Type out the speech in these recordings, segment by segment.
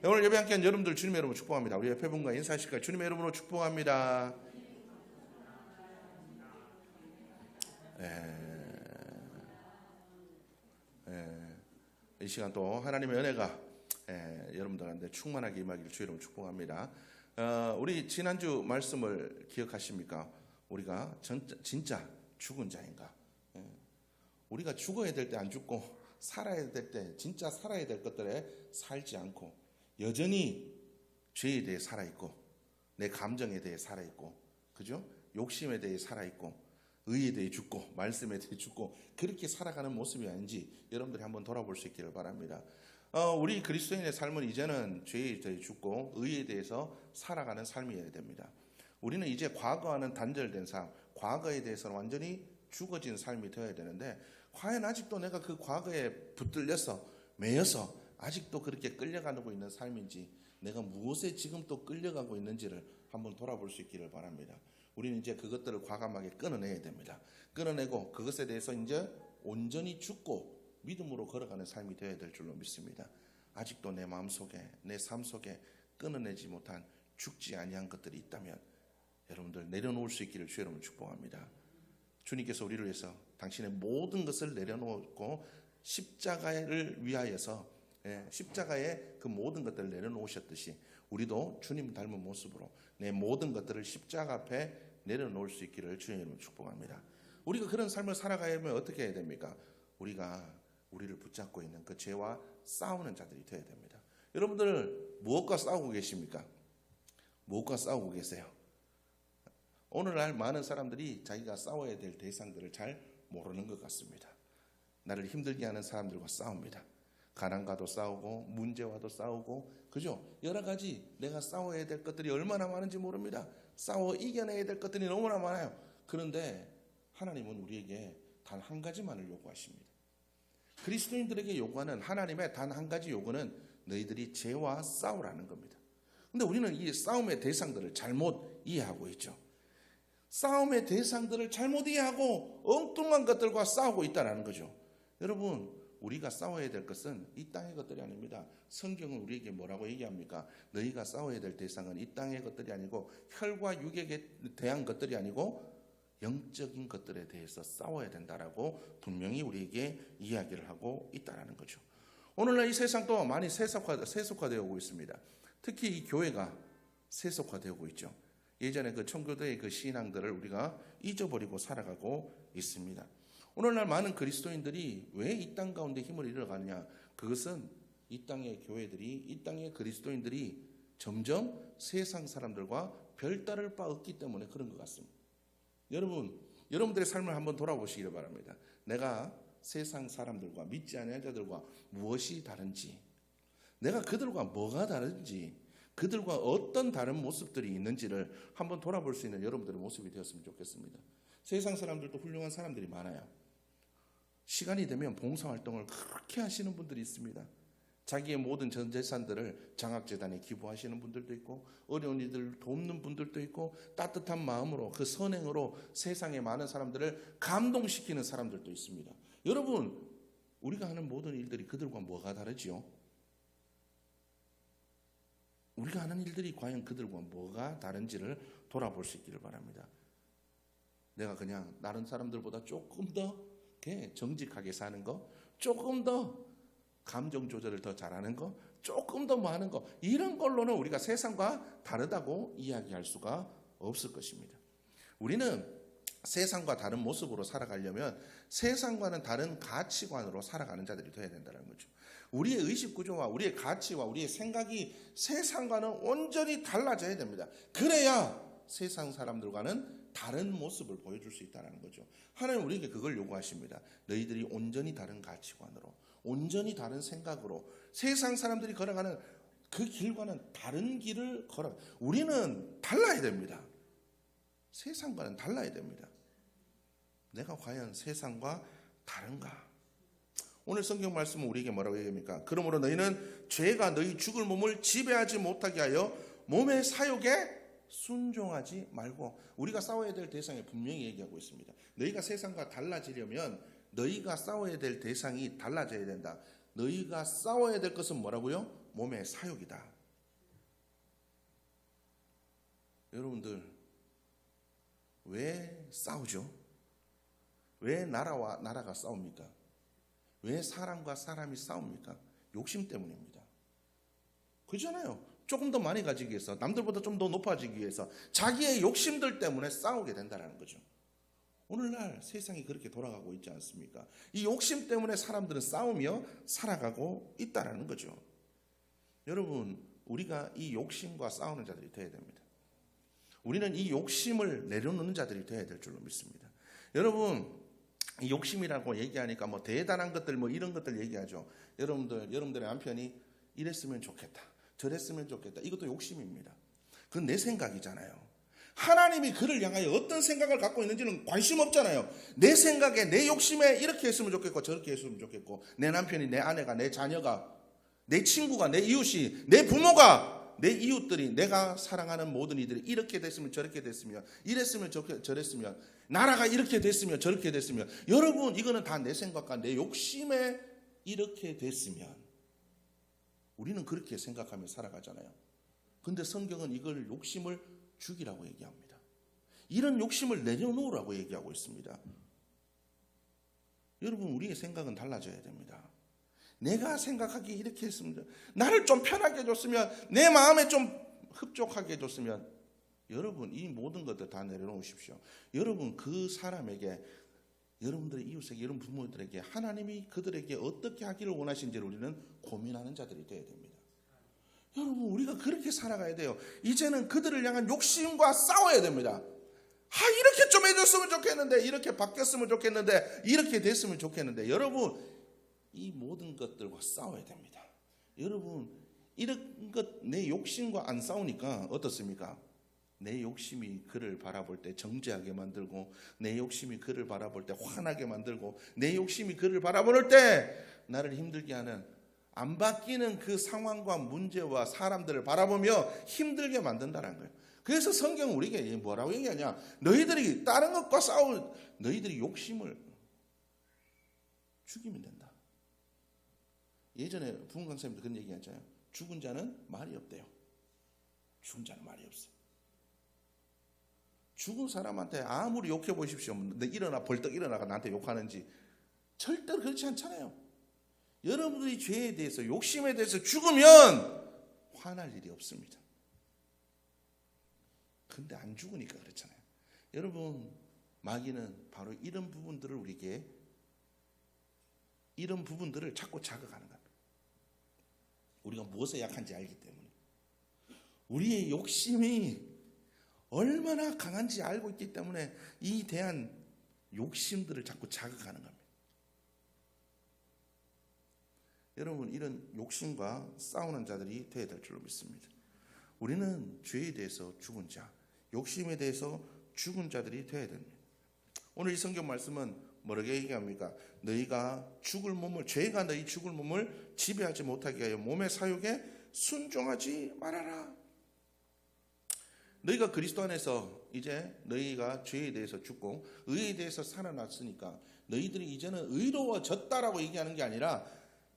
오늘 예배 함께한 여러분들 주님의 이름으로 축복합니다. 우리 옆에 분과 인사하실까요? 주님의 이름으로 축복합니다. 이 시간 또 하나님의 은혜가 여러분들한테 충만하게 임하기를 주의 이름으로 축복합니다. 우리 지난주 말씀을 기억하십니까? 우리가 진짜 죽은 자인가? 우리가 죽어야 될 때 안 죽고 살아야 될 때 진짜 살아야 될 것들에 살지 않고 여전히 죄에 대해 살아있고 내 감정에 대해 살아있고 그죠? 욕심에 대해 살아있고 의에 대해 죽고 말씀에 대해 죽고 그렇게 살아가는 모습이 아닌지 여러분들이 한번 돌아볼 수 있기를 바랍니다. 우리 그리스도인의 삶은 이제는 죄에 대해 죽고 의에 대해서 살아가는 삶이어야 됩니다. 우리는 이제 과거와는 단절된 삶, 과거에 대해서는 완전히 죽어진 삶이 되어야 되는데 과연 아직도 내가 그 과거에 붙들려서 매여서 아직도 그렇게 끌려가고 있는 삶인지 내가 무엇에 지금 또 끌려가고 있는지를 한번 돌아볼 수 있기를 바랍니다. 우리는 이제 그것들을 과감하게 끊어내야 됩니다. 끊어내고 그것에 대해서 이제 온전히 죽고 믿음으로 걸어가는 삶이 되어야 될 줄로 믿습니다. 아직도 내 마음속에 내 삶 속에 끊어내지 못한 죽지 아니한 것들이 있다면 여러분들 내려놓을 수 있기를 주의 이름으로 축복합니다. 주님께서 우리를 위해서 당신의 모든 것을 내려놓고 십자가를 위하여서 십자가에 그 모든 것들을 내려놓으셨듯이 우리도 주님 닮은 모습으로 내 모든 것들을 십자가 앞에 내려놓을 수 있기를 주의 이름으로 축복합니다. 우리가 그런 삶을 살아가려면 어떻게 해야 됩니까? 우리가 우리를 붙잡고 있는 그 죄와 싸우는 자들이 되어야 됩니다. 여러분들 무엇과 싸우고 계십니까? 무엇과 싸우고 계세요? 오늘날 많은 사람들이 자기가 싸워야 될 대상들을 잘 모르는 것 같습니다. 나를 힘들게 하는 사람들과 싸웁니다. 가난과도 싸우고 문제와도 싸우고 그죠? 여러 가지 내가 싸워야 될 것들이 얼마나 많은지 모릅니다. 싸워 이겨내야 될 것들이 너무나 많아요. 그런데 하나님은 우리에게 단 한 가지만을 요구하십니다. 그리스도인들에게 요구하는 하나님의 단 한 가지 요구는 너희들이 죄와 싸우라는 겁니다. 근데 우리는 이 싸움의 대상들을 잘못 이해하고 있죠. 싸움의 대상들을 잘못 이해하고 엉뚱한 것들과 싸우고 있다는 거죠. 여러분 우리가 싸워야 될 것은 이 땅의 것들이 아닙니다. 성경은 우리에게 뭐라고 얘기합니까? 너희가 싸워야 될 대상은 이 땅의 것들이 아니고 혈과 육에 대한 것들이 아니고 영적인 것들에 대해서 싸워야 된다라고 분명히 우리에게 이야기를 하고 있다는 거죠. 오늘날 이 세상도 많이 세속화되고 있습니다. 특히 이 교회가 세속화되고 있죠. 예전에 그 청교도의 그 신앙들을 우리가 잊어버리고 살아가고 있습니다. 오늘날 많은 그리스도인들이 왜 이 땅 가운데 힘을 잃어가느냐? 그것은 이 땅의 교회들이 이 땅의 그리스도인들이 점점 세상 사람들과 별다를 바 없기 때문에 그런 것 같습니다. 여러분들의 삶을 한번 돌아보시기를 바랍니다. 내가 세상 사람들과 믿지 않는 자들과 무엇이 다른지, 내가 그들과 뭐가 다른지, 그들과 어떤 다른 모습들이 있는지를 한번 돌아볼 수 있는 여러분들의 모습이 되었으면 좋겠습니다. 세상 사람들도 훌륭한 사람들이 많아요. 시간이 되면 봉사활동을 그렇게 하시는 분들이 있습니다. 자기의 모든 전 재산들을 장학재단에 기부하시는 분들도 있고 어려운 이들을 돕는 분들도 있고 따뜻한 마음으로 그 선행으로 세상의 많은 사람들을 감동시키는 사람들도 있습니다. 여러분 우리가 하는 모든 일들이 그들과 뭐가 다르지요? 우리가 하는 일들이 과연 그들과 뭐가 다른지를 돌아볼 수 있기를 바랍니다. 내가 그냥 다른 사람들보다 조금 더 정직하게 사는 거, 조금 더 감정 조절을 더 잘하는 거, 조금 더 뭐 하는 거, 이런 걸로는 우리가 세상과 다르다고 이야기할 수가 없을 것입니다. 우리는 세상과 다른 모습으로 살아가려면 세상과는 다른 가치관으로 살아가는 자들이 되어야 된다는 거죠. 우리의 의식 구조와 우리의 가치와 우리의 생각이 세상과는 온전히 달라져야 됩니다. 그래야 세상 사람들과는 다른 모습을 보여줄 수 있다는 거죠. 하나님 우리에게 그걸 요구하십니다. 너희들이 온전히 다른 가치관으로, 온전히 다른 생각으로 세상 사람들이 걸어가는 그 길과는 다른 길을 걸어. 우리는 달라야 됩니다. 세상과는 달라야 됩니다. 내가 과연 세상과 다른가? 오늘 성경 말씀은 우리에게 뭐라고 얘기합니까? 그러므로 너희는 죄가 너희 죽을 몸을 지배하지 못하게 하여 몸의 사욕에 순종하지 말고. 우리가 싸워야 될 대상에 분명히 얘기하고 있습니다. 너희가 세상과 달라지려면 너희가 싸워야 될 대상이 달라져야 된다. 너희가 싸워야 될 것은 뭐라고요? 몸의 사욕이다. 여러분들 왜 싸우죠? 왜 나라와 나라가 싸웁니까? 왜 사람과 사람이 싸웁니까? 욕심 때문입니다. 그렇잖아요. 조금 더 많이 가지기 위해서, 남들보다 좀 더 높아지기 위해서 자기의 욕심들 때문에 싸우게 된다는 거죠. 오늘날 세상이 그렇게 돌아가고 있지 않습니까? 이 욕심 때문에 사람들은 싸우며 살아가고 있다는 거죠. 여러분, 우리가 이 욕심과 싸우는 자들이 되어야 됩니다. 우리는 이 욕심을 내려놓는 자들이 되어야 될 줄로 믿습니다. 여러분, 이 욕심이라고 얘기하니까 뭐 대단한 것들 뭐 이런 것들 얘기하죠. 여러분들의 남편이 이랬으면 좋겠다, 저랬으면 좋겠다. 이것도 욕심입니다. 그건 내 생각이잖아요. 하나님이 그를 향하여 어떤 생각을 갖고 있는지는 관심 없잖아요. 내 생각에, 내 욕심에 이렇게 했으면 좋겠고 저렇게 했으면 좋겠고, 내 남편이, 내 아내가, 내 자녀가, 내 친구가, 내 이웃이, 내 부모가, 내 이웃들이, 내가 사랑하는 모든 이들이 이렇게 됐으면 저렇게 됐으면, 이랬으면 저랬으면, 나라가 이렇게 됐으면 저렇게 됐으면, 여러분 이거는 다 내 생각과 내 욕심에 이렇게 됐으면, 우리는 그렇게 생각하며 살아가잖아요. 근데 성경은 이걸 욕심을 죽이라고 얘기합니다. 이런 욕심을 내려놓으라고 얘기하고 있습니다. 여러분, 우리의 생각은 달라져야 됩니다. 내가 생각하기에 이렇게 했으면, 나를 좀 편하게 해줬으면, 내 마음에 좀 흡족하게 해줬으면, 여러분 이 모든 것들 다 내려놓으십시오. 여러분 그 사람에게, 여러분들의 이웃에게, 여러분 부모들에게 하나님이 그들에게 어떻게 하기를 원하시는지를 우리는 고민하는 자들이 되어야 됩니다. 여러분, 우리가 그렇게 살아가야 돼요. 이제는 그들을 향한 욕심과 싸워야 됩니다. 이렇게 좀 해줬으면 좋겠는데, 이렇게 바뀌었으면 좋겠는데, 이렇게 됐으면 좋겠는데, 여러분 이 모든 것들과 싸워야 됩니다. 여러분 이런 것, 내 욕심과 안 싸우니까 어떻습니까? 내 욕심이 그를 바라볼 때 정죄하게 만들고, 내 욕심이 그를 바라볼 때 화나게 만들고, 내 욕심이 그를 바라볼 때 나를 힘들게 하는, 안 바뀌는 그 상황과 문제와 사람들을 바라보며 힘들게 만든다는 거예요. 그래서 성경은 우리에게 뭐라고 얘기하냐? 너희들이 다른 것과 싸울, 너희들이 욕심을 죽이면 된다. 예전에 부흥 강사님도 그런 얘기 하잖아요. 죽은 자는 말이 없대요. 죽은 자는 말이 없어요. 죽은 사람한테 아무리 욕해 보십시오. 일어나 벌떡 일어나가 나한테 욕하는지, 절대로 그렇지 않잖아요. 여러분들이 죄에 대해서, 욕심에 대해서 죽으면 화날 일이 없습니다. 근데 안 죽으니까 그렇잖아요. 여러분, 마귀는 바로 이런 부분들을 우리에게, 이런 부분들을 자꾸 자극하는 겁니다. 우리가 무엇에 약한지 알기 때문에, 우리의 욕심이 얼마나 강한지 알고 있기 때문에 이 대한 욕심들을 자꾸 자극하는 겁니다. 여러분, 이런 욕심과 싸우는 자들이 되어야 될 줄로 믿습니다. 우리는 죄에 대해서 죽은 자, 욕심에 대해서 죽은 자들이 되어야 됩니다. 오늘 이 성경 말씀은 뭐라고 얘기합니까? 너희가 죽을 몸을, 죄가 너희 죽을 몸을 지배하지 못하게 하여 몸의 사욕에 순종하지 말아라. 너희가 그리스도 안에서 이제 너희가 죄에 대해서 죽고 의에 대해서 살아났으니까 너희들이 이제는 의로워졌다라고 얘기하는 게 아니라,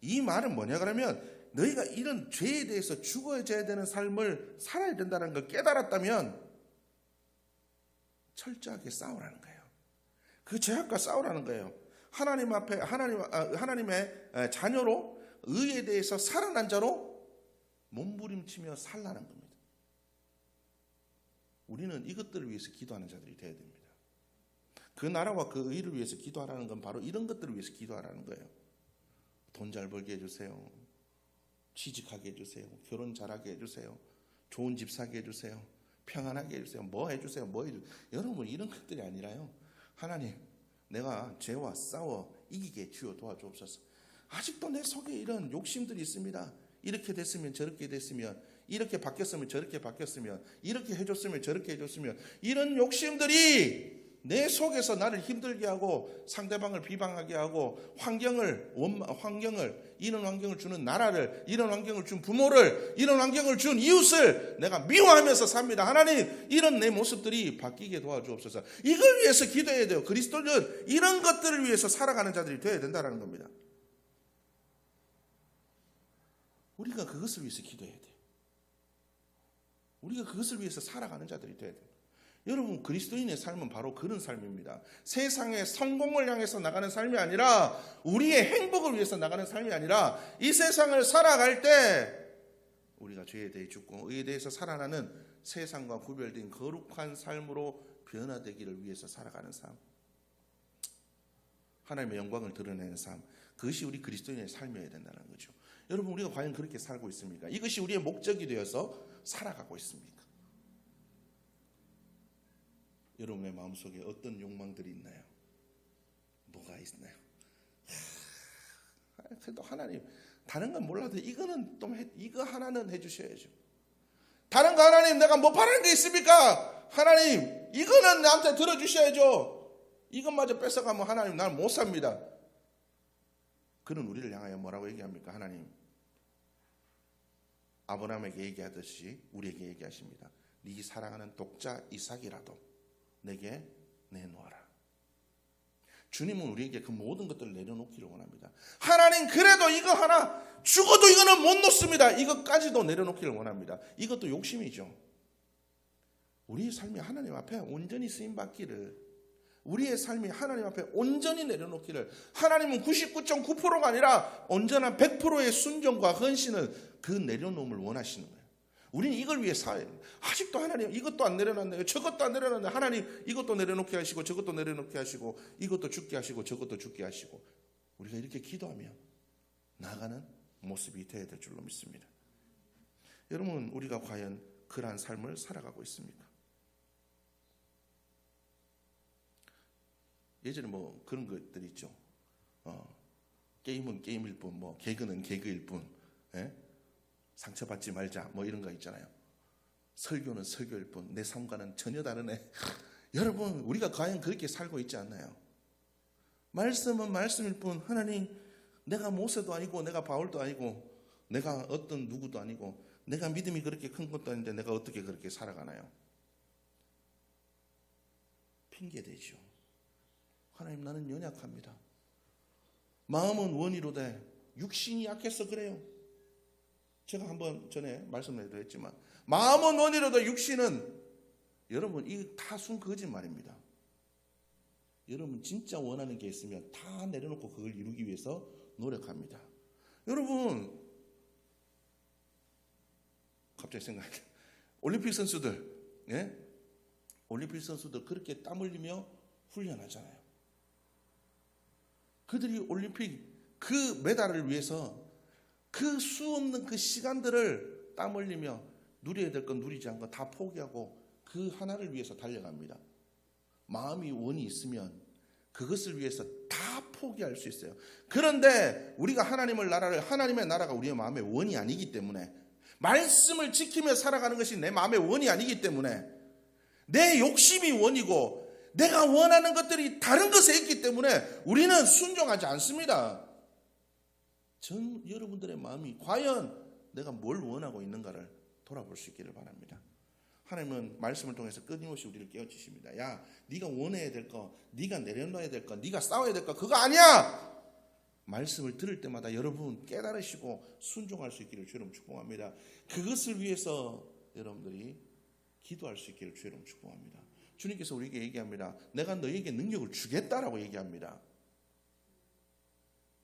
이 말은 뭐냐 그러면, 너희가 이런 죄에 대해서 죽어져야 되는 삶을 살아야 된다는 걸 깨달았다면 철저하게 싸우라는 거예요. 그 죄악과 싸우라는 거예요. 하나님 앞에, 하나님의 자녀로, 의에 대해서 살아난 자로 몸부림치며 살라는 겁니다. 우리는 이것들을 위해서 기도하는 자들이 되어야 됩니다. 그 나라와 그 의를 위해서 기도하라는 건 바로 이런 것들을 위해서 기도하라는 거예요. 돈 잘 벌게 해주세요. 취직하게 해주세요. 결혼 잘하게 해주세요. 좋은 집 사게 해주세요. 평안하게 해주세요. 뭐 해주세요. 뭐 해주세요. 여러분, 이런 것들이 아니라요, 하나님, 내가 죄와 싸워 이기게 주여 도와주옵소서. 아직도 내 속에 이런 욕심들이 있습니다. 이렇게 됐으면 저렇게 됐으면, 이렇게 바뀌었으면 저렇게 바뀌었으면, 이렇게 해줬으면 저렇게 해줬으면, 이런 욕심들이 내 속에서 나를 힘들게 하고 상대방을 비방하게 하고 이런 환경을 주는 나라를, 이런 환경을 준 부모를, 이런 환경을 준 이웃을 내가 미워하면서 삽니다. 하나님, 이런 내 모습들이 바뀌게 도와주옵소서. 이걸 위해서 기도해야 돼요. 그리스도는 이런 것들을 위해서 살아가는 자들이 되어야 된다는 겁니다. 우리가 그것을 위해서 기도해야 돼요. 우리가 그것을 위해서 살아가는 자들이 돼야 돼요. 여러분, 그리스도인의 삶은 바로 그런 삶입니다. 세상의 성공을 향해서 나가는 삶이 아니라, 우리의 행복을 위해서 나가는 삶이 아니라, 이 세상을 살아갈 때 우리가 죄에 대해 죽고 의에 대해서 살아나는 세상과 구별된 거룩한 삶으로 변화되기를 위해서 살아가는 삶, 하나님의 영광을 드러내는 삶, 그것이 우리 그리스도인의 삶이어야 된다는 거죠. 여러분, 우리가 과연 그렇게 살고 있습니까? 이것이 우리의 목적이 되어서 살아가고 있습니까? 여러분의 마음속에 어떤 욕망들이 있나요? 뭐가 있나요? 그래도 하나님, 다른 건 몰라도 이거는 이거 하나는 해주셔야죠. 다른 거 하나님, 내가 뭐 바라는 게 있습니까? 하나님, 이거는 나한테 들어주셔야죠. 이것마저 뺏어가면 하나님, 난 못 삽니다. 그런 우리를 향하여 뭐라고 얘기합니까? 하나님, 아브라함에게 얘기하듯이 우리에게 얘기하십니다. 네 사랑하는 독자 이삭이라도 내게 내놓아라. 주님은 우리에게 그 모든 것들을 내려놓기를 원합니다. 하나님, 그래도 이거 하나, 죽어도 이거는 못 놓습니다. 이것까지도 내려놓기를 원합니다. 이것도 욕심이죠. 우리의 삶이 하나님 앞에 온전히 쓰임받기를, 우리의 삶이 하나님 앞에 온전히 내려놓기를, 하나님은 99.9%가 아니라 온전한 100%의 순종과 헌신을, 그 내려놓음을 원하시는 거예요. 우리는 이걸 위해 살아야 됩니다. 아직도 하나님, 이것도 안 내려놨네요. 저것도 안 내려놨네요. 하나님, 이것도 내려놓게 하시고 저것도 내려놓게 하시고 이것도 죽게 하시고 저것도 죽게 하시고, 우리가 이렇게 기도하며 나아가는 모습이 되어야 될 줄로 믿습니다. 여러분, 우리가 과연 그러한 삶을 살아가고 있습니까? 예전에 뭐 그런 것들이 있죠. 게임은 게임일 뿐, 뭐 개그는 개그일 뿐, 상처받지 말자, 뭐 이런 거 있잖아요. 설교는 설교일 뿐, 내 삶과는 전혀 다르네. 여러분, 우리가 과연 그렇게 살고 있지 않나요? 말씀은 말씀일 뿐, 하나님, 내가 모세도 아니고 내가 바울도 아니고 내가 어떤 누구도 아니고 내가 믿음이 그렇게 큰 것도 아닌데 내가 어떻게 그렇게 살아가나요? 핑계대죠. 하나님, 나는 연약합니다. 마음은 원이로되 육신이 약해서 그래요. 제가 한번 전에 말씀도 했지만, 마음은 원이로도 육신은, 여러분, 이 다 순 거짓말입니다. 여러분, 진짜 원하는 게 있으면 다 내려놓고 그걸 이루기 위해서 노력합니다. 여러분, 갑자기 생각해. 올림픽 선수들, 올림픽 선수들 그렇게 땀 흘리며 훈련하잖아요. 그들이 올림픽 그 메달을 위해서 그 수 없는 그 시간들을 땀 흘리며 누려야 될 건 누리지 않고 다 포기하고 그 하나를 위해서 달려갑니다. 마음이 원이 있으면 그것을 위해서 다 포기할 수 있어요. 그런데 우리가 하나님의 나라가 우리의 마음의 원이 아니기 때문에, 말씀을 지키며 살아가는 것이 내 마음의 원이 아니기 때문에, 내 욕심이 원이고 내가 원하는 것들이 다른 것에 있기 때문에 우리는 순종하지 않습니다. 여러분들의 마음이 과연 내가 뭘 원하고 있는가를 돌아볼 수 있기를 바랍니다. 하나님은 말씀을 통해서 끊임없이 우리를 깨우치십니다. 야, 네가 원해야 될 거, 네가 내려놔야 될 거, 네가 싸워야 될 거, 그거 아니야. 말씀을 들을 때마다 여러분 깨달으시고 순종할 수 있기를 주여 이름으로 축복합니다. 그것을 위해서 여러분들이 기도할 수 있기를 주여 이름으로 축복합니다. 주님께서 우리에게 얘기합니다. 내가 너에게 능력을 주겠다라고 얘기합니다.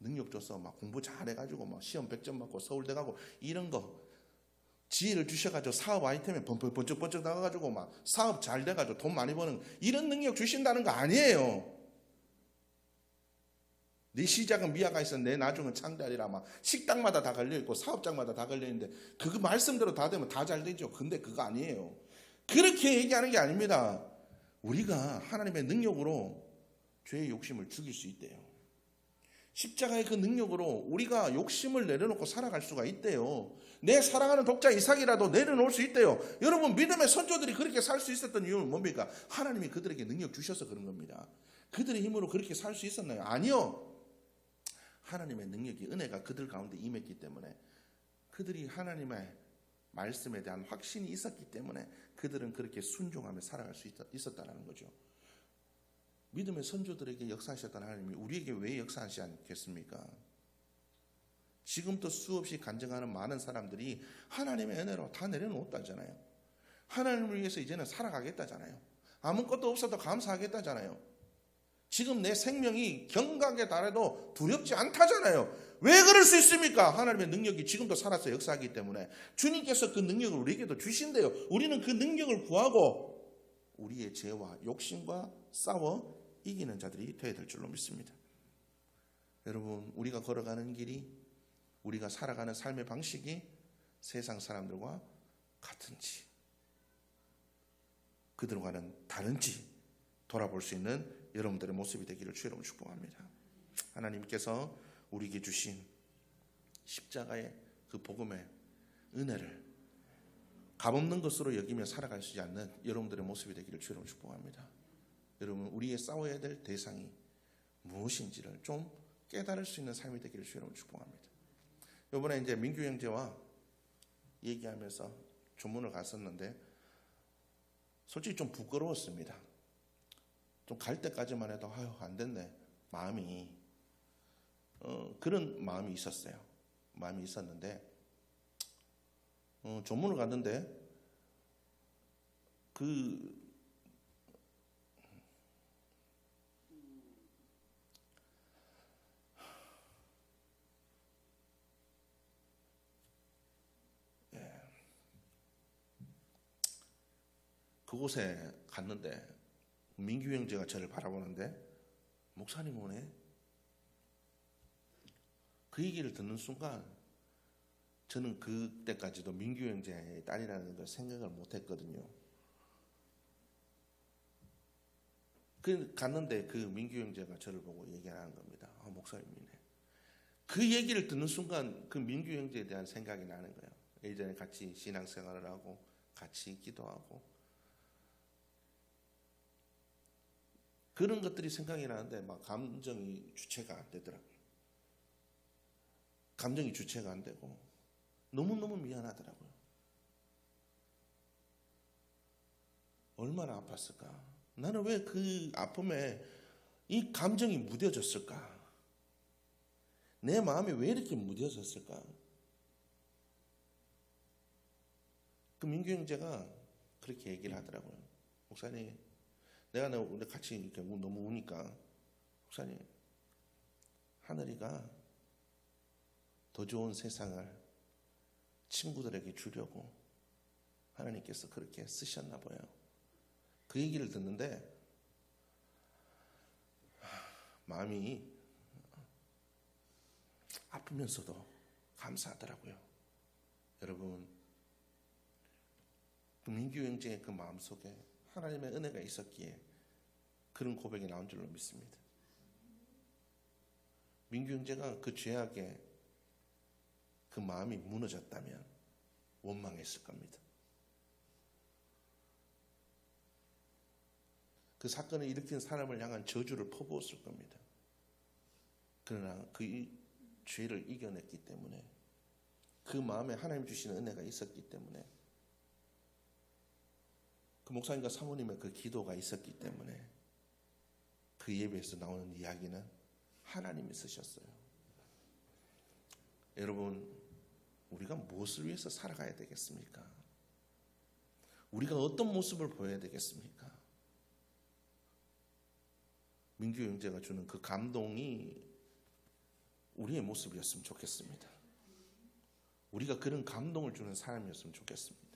능력 줘서 막 공부 잘해가지고 막 시험 100점 맞고 서울대 가고 이런 거, 지혜를 주셔가지고 사업 아이템에 번쩍번쩍 나가가지고 막 사업 잘 돼가지고 돈 많이 버는 이런 능력 주신다는 거 아니에요. 내 시작은 미아가 있어 내 나중은 창대하리라. 막 식당마다 다 걸려있고 사업장마다 다 걸려있는데 그거 말씀대로 다 되면 다 잘 되죠. 근데 그거 아니에요. 그렇게 얘기하는 게 아닙니다. 우리가 하나님의 능력으로 죄의 욕심을 죽일 수 있대요. 십자가의 그 능력으로 우리가 욕심을 내려놓고 살아갈 수가 있대요. 내 사랑하는 독자 이삭이라도 내려놓을 수 있대요. 여러분, 믿음의 선조들이 그렇게 살 수 있었던 이유는 뭡니까? 하나님이 그들에게 능력 주셔서 그런 겁니다. 그들의 힘으로 그렇게 살 수 있었나요? 아니요. 하나님의 능력이, 은혜가 그들 가운데 임했기 때문에, 그들이 하나님의 말씀에 대한 확신이 있었기 때문에 그들은 그렇게 순종하며 살아갈 수 있었다는 거죠. 믿음의 선조들에게 역사하셨던 하나님이 우리에게 왜 역사하시지 않겠습니까? 지금도 수없이 간증하는 많은 사람들이 하나님의 은혜로 다 내려놓았다잖아요. 하나님을 위해서 이제는 살아가겠다잖아요. 아무것도 없어도 감사하겠다잖아요. 지금 내 생명이 경각에 달해도 두렵지 않다잖아요. 왜 그럴 수 있습니까? 하나님의 능력이 지금도 살아서 역사하기 때문에 주님께서 그 능력을 우리에게도 주신대요. 우리는 그 능력을 구하고 우리의 죄와 욕심과 싸워 이기는 자들이 되어야 될 줄로 믿습니다. 여러분, 우리가 걸어가는 길이, 우리가 살아가는 삶의 방식이 세상 사람들과 같은지, 그들과는 다른지 돌아볼 수 있는 여러분들의 모습이 되기를 주의 이름으로 축복합니다. 하나님께서 우리에게 주신 십자가의 그 복음의 은혜를 값없는 것으로 여기며 살아갈 수 있지 않는 여러분들의 모습이 되기를 주의 이름으로 축복합니다. 여러분, 우리의 싸워야 될 대상이 무엇인지를 좀 깨달을 수 있는 삶이 되기를 주의 이름으로 축복합니다. 이번에 이제 민규 형제와 얘기하면서 조문을 갔었는데 솔직히 좀 부끄러웠습니다. 좀 갈 때까지만 해도 아유 안 됐네 마음이 그런 마음이 있었어요. 마음이 있었는데 조문을 갔는데 그곳에 갔는데 민규 형제가 저를 바라보는데 목사님 오네. 그 얘기를 듣는 순간 저는 그때까지도 민규 형제의 딸이라는 걸 생각을 못했거든요. 갔는데 그 민규 형제가 저를 보고 얘기하는 겁니다. 목사님이네. 그 얘기를 듣는 순간 그 민규 형제에 대한 생각이 나는 거예요. 예전에 같이 신앙생활을 하고 같이 기도하고 그런 것들이 생각이 나는데 막 감정이 주체가 안 되더라고요. 감정이 주체가 안 되고 너무너무 미안하더라고요. 얼마나 아팠을까? 나는 왜 그 아픔에 이 감정이 무뎌졌을까? 내 마음이 왜 이렇게 무뎌졌을까? 그 민규 형제가 그렇게 얘기를 하더라고요. 목사님, 내가 같이 이렇게 너무 우니까 목사님, 하늘이가 더 좋은 세상을 친구들에게 주려고 하나님께서 그렇게 쓰셨나 봐요. 그 얘기를 듣는데 마음이 아프면서도 감사하더라고요. 여러분, 그 민규 형제의 그 마음속에 하나님의 은혜가 있었기에 그런 고백이 나온 줄로 믿습니다. 민규 형제가 그 죄악에 그 마음이 무너졌다면 원망했을 겁니다. 그 사건을 일으킨 사람을 향한 저주를 퍼부었을 겁니다. 그러나 그 죄를 이겨냈기 때문에 그 마음에 하나님 주시는 은혜가 있었기 때문에 그 목사님과 사모님의 그 기도가 있었기 때문에 그 예배에서 나오는 이야기는 하나님이 쓰셨어요. 여러분, 우리가 무엇을 위해서 살아가야 되겠습니까? 우리가 어떤 모습을 보여야 되겠습니까? 민규 형제가 주는 그 감동이 우리의 모습이었으면 좋겠습니다. 우리가 그런 감동을 주는 사람이었으면 좋겠습니다.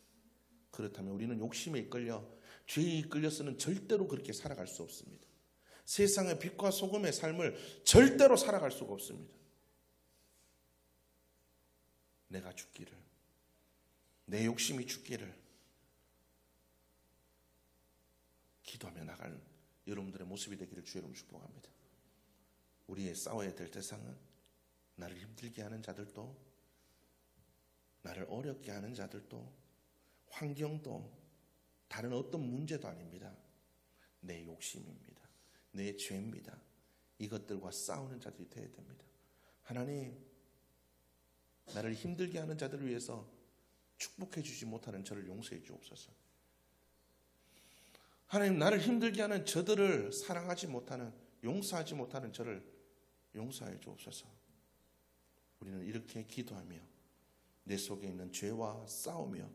그렇다면 우리는 욕심에 이끌려 죄에 이끌려서는 절대로 그렇게 살아갈 수 없습니다. 세상의 빛과 소금의 삶을 절대로 살아갈 수가 없습니다. 내가 죽기를, 내 욕심이 죽기를 기도하며 나갈 여러분들의 모습이 되기를 주의 이름으로 축복합니다. 우리의 싸워야 될 대상은 나를 힘들게 하는 자들도, 나를 어렵게 하는 자들도, 환경도, 다른 어떤 문제도 아닙니다. 내 욕심입니다. 내 죄입니다. 이것들과 싸우는 자들이 되어야 됩니다. 하나님, 나를 힘들게 하는 자들을 위해서 축복해 주지 못하는 저를 용서해 주옵소서. 하나님, 나를 힘들게 하는 저들을 사랑하지 못하는, 용서하지 못하는 저를 용서해 주옵소서. 우리는 이렇게 기도하며 내 속에 있는 죄와 싸우며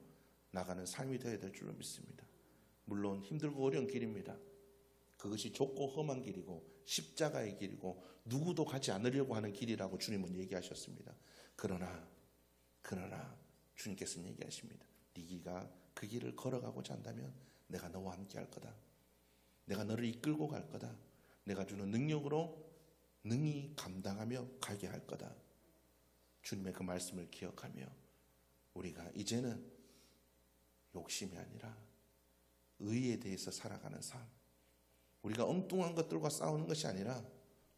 나가는 삶이 되어야 될 줄로 믿습니다. 물론 힘들고 어려운 길입니다. 그것이 좁고 험한 길이고 십자가의 길이고 누구도 가지 않으려고 하는 길이라고 주님은 얘기하셨습니다. 그러나 주님께서는 얘기하십니다. 네가 그 길을 걸어가고자 한다면 내가 너와 함께 할 거다. 내가 너를 이끌고 갈 거다. 내가 주는 능력으로 능히 감당하며 가게 할 거다. 주님의 그 말씀을 기억하며 우리가 이제는 욕심이 아니라 의에 대해서 살아가는 삶, 우리가 엉뚱한 것들과 싸우는 것이 아니라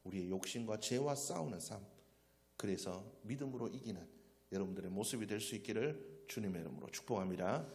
우리의 욕심과 죄와 싸우는 삶, 그래서 믿음으로 이기는 여러분들의 모습이 될 수 있기를 주님의 이름으로 축복합니다.